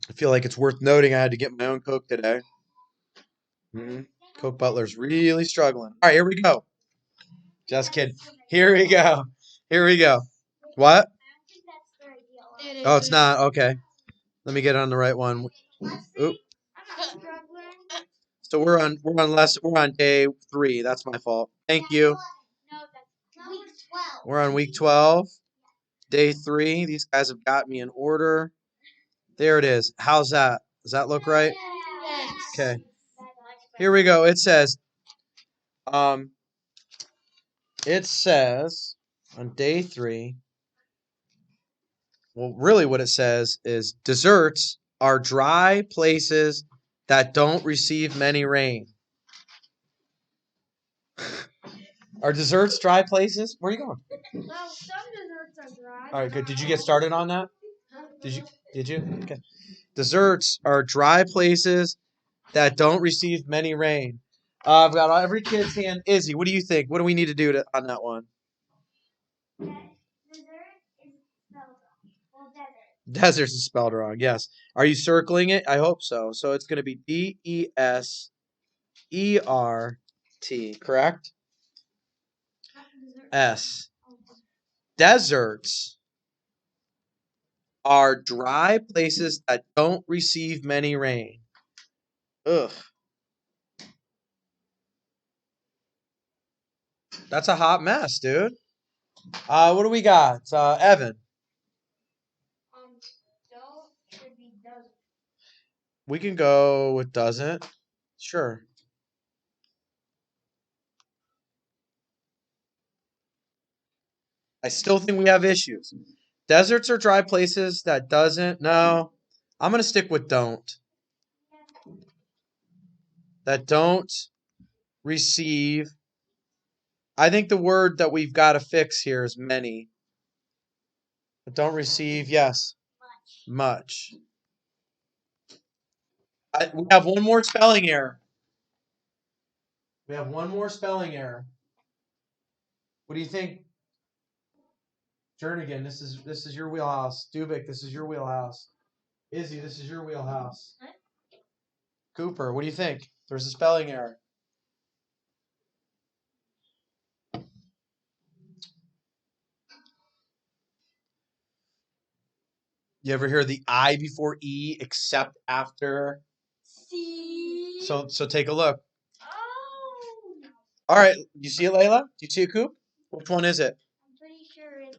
I feel like it's worth noting I had to get my own Coke today. Coke Butler's really struggling. All right, here we go. Just kidding. Here we go. Here we go. What? Oh, it's not. Okay. Let me get on the right one. Oop. So we're on day 3. That's my fault. Thank you. We're on week 12, day 3. These guys have got me in order. There it is. How's that? Does that look right? Okay. Here we go. Um, it says on day 3. Well, really, what it says is deserts are dry places that don't receive many rain. Are desserts dry places? Where are you going? Well, some desserts are dry. All right, good. Did you get started on that? Did you? Okay. Deserts are dry places that don't receive many rain. I've got every kid's hand. Izzy, what do you think? What do we need to do on that one? Deserts is spelled wrong. Yes. Are you circling it? I hope so. So it's going to be DESERT, correct? S. Deserts are dry places that don't receive many rain. Ugh. That's a hot mess, dude. What do we got? Evan. Don't should be doesn't. We can go with doesn't. Sure. I still think we have issues. Deserts are dry places that doesn't. No. I'm going to stick with don't. That don't receive. I think the word that we've got to fix here is many. That don't receive, yes. Much. We have one more spelling error. We have one more spelling error. What do you think? Jernigan, this is your wheelhouse. Dubik, this is your wheelhouse. Izzy, this is your wheelhouse. What? Cooper, what do you think? There's a spelling error. You ever hear the I before E except after? C. So take a look. Oh. All right, you see it, Layla? Do you see it, Coop? Which one is it? I'm pretty sure it's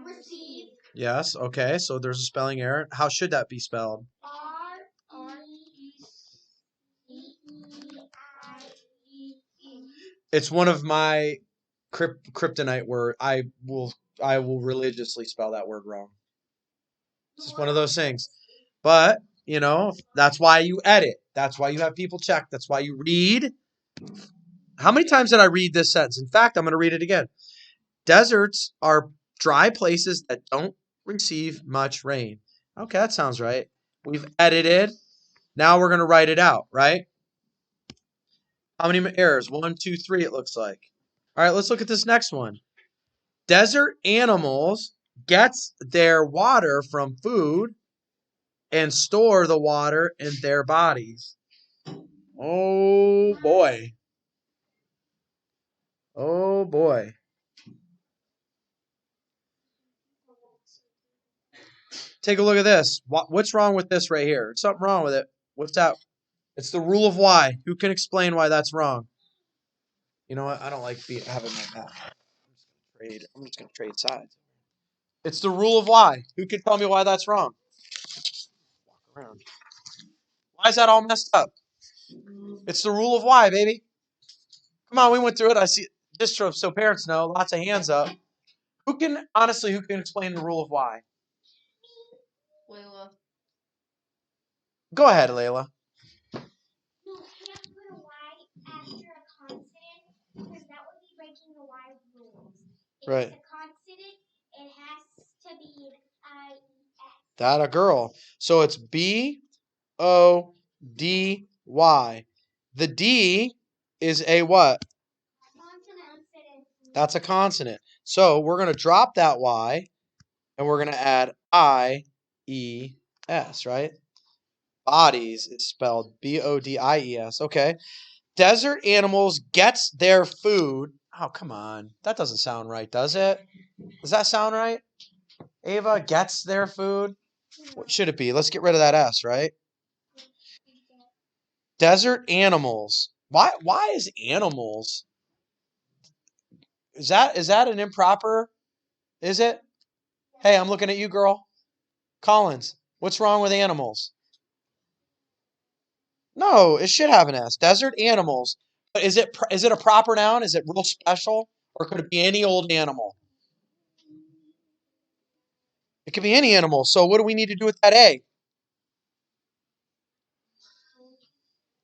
receive. Yes. Okay. So there's a spelling error. How should that be spelled? R-E-C-E-I-E-E. It's one of my kryptonite word. I will religiously spell that word wrong. It's just one of those things. But, that's why you edit. That's why you have people check. That's why you read. How many times did I read this sentence? In fact, I'm going to read it again. Deserts are dry places that don't receive much rain. Okay, that sounds right. We've edited. Now we're going to write it out, right? How many errors? 1, 2, 3, it looks like. All right, let's look at this next one. Desert animals gets their water from food and store the water in their bodies. Oh, boy. Oh, boy. Take a look at this. What's wrong with this right here? There's something wrong with it. What's that? It's the rule of why. Who can explain why that's wrong? You know what? I don't like having my map. I'm just going to trade sides. It's the rule of why. Who can tell me why that's wrong? Walk around. Why is that all messed up? It's the rule of why, baby. Come on, we went through it. I see just so parents know. Lots of hands up. Who can explain the rule of why? Layla. Go ahead, Layla. You can't put a Y after a consonant because that would be breaking the Y rules. If Right. it's a consonant, it has to be an I-E-S. That a girl. So it's B-O-D-Y. The D is a what? Consonant. That's a consonant. So we're going to drop that Y and we're going to add I-E-S, right? Bodies is spelled Bodies. Okay. Desert animals gets their food. Oh, come on. That doesn't sound right, does it? Does that sound right? Ava gets their food. What should it be? Let's get rid of that S, right? Desert animals. Why is animals? Is that an improper? Is it? Hey, I'm looking at you, girl. Collins, what's wrong with animals? No, it should have an S. Desert animals. But is it a proper noun? Is it real special? Or could it be any old animal? It could be any animal. So what do we need to do with that A?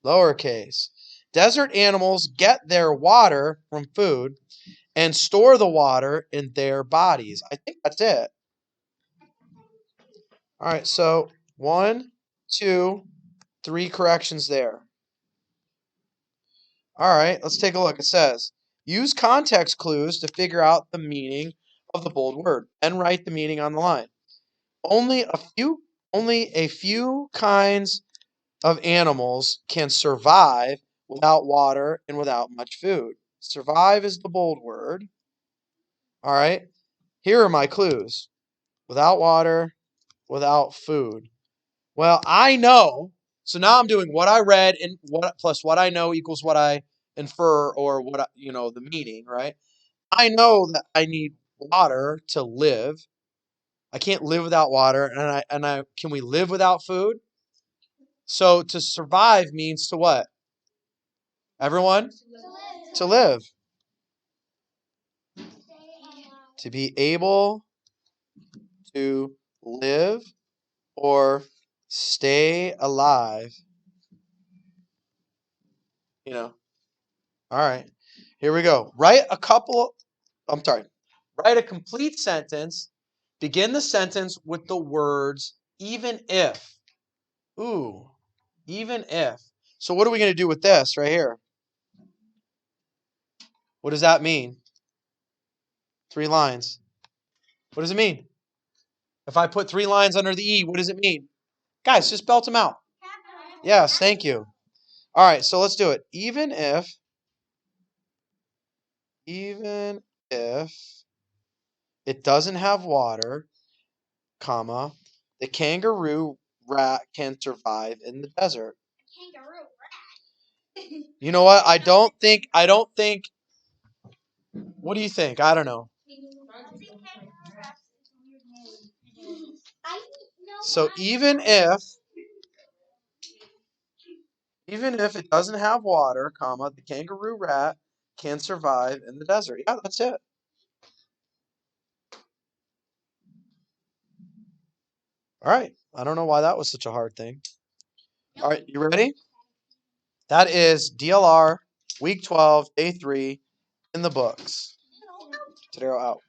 Lowercase. Desert animals get their water from food and store the water in their bodies. I think that's it. All right, so 1, 2, 3 corrections there. All right, let's take a look. It says, use context clues to figure out the meaning of the bold word and write the meaning on the line. Only a few kinds of animals can survive without water and without much food. Survive is the bold word. All right. Here are my clues. Without water, without food. Well, I know. So now I'm doing what I read and what plus what I know equals what I infer or what the meaning, right? I know that I need water to live. I can't live without water, and I can we live without food? So to survive means to what? Everyone? To live. To be able to live or stay alive. All right. Here we go. Write a complete sentence. Begin the sentence with the words even if. Ooh, even if. So what are we going to do with this right here? What does that mean? 3 lines. What does it mean? If I put 3 lines under the E, what does it mean? Guys, just belt them out. Yes, thank you. All right, so let's do it. Even if it doesn't have water, comma, the kangaroo rat can survive in the desert. Kangaroo rat. You know what? I don't think, what do you think? I don't know. So even if it doesn't have water, comma, the kangaroo rat can survive in the desert. Yeah, that's it. All right. I don't know why that was such a hard thing. All right, you ready? That is DLR, week 12, day 3 in the books. Tadero out.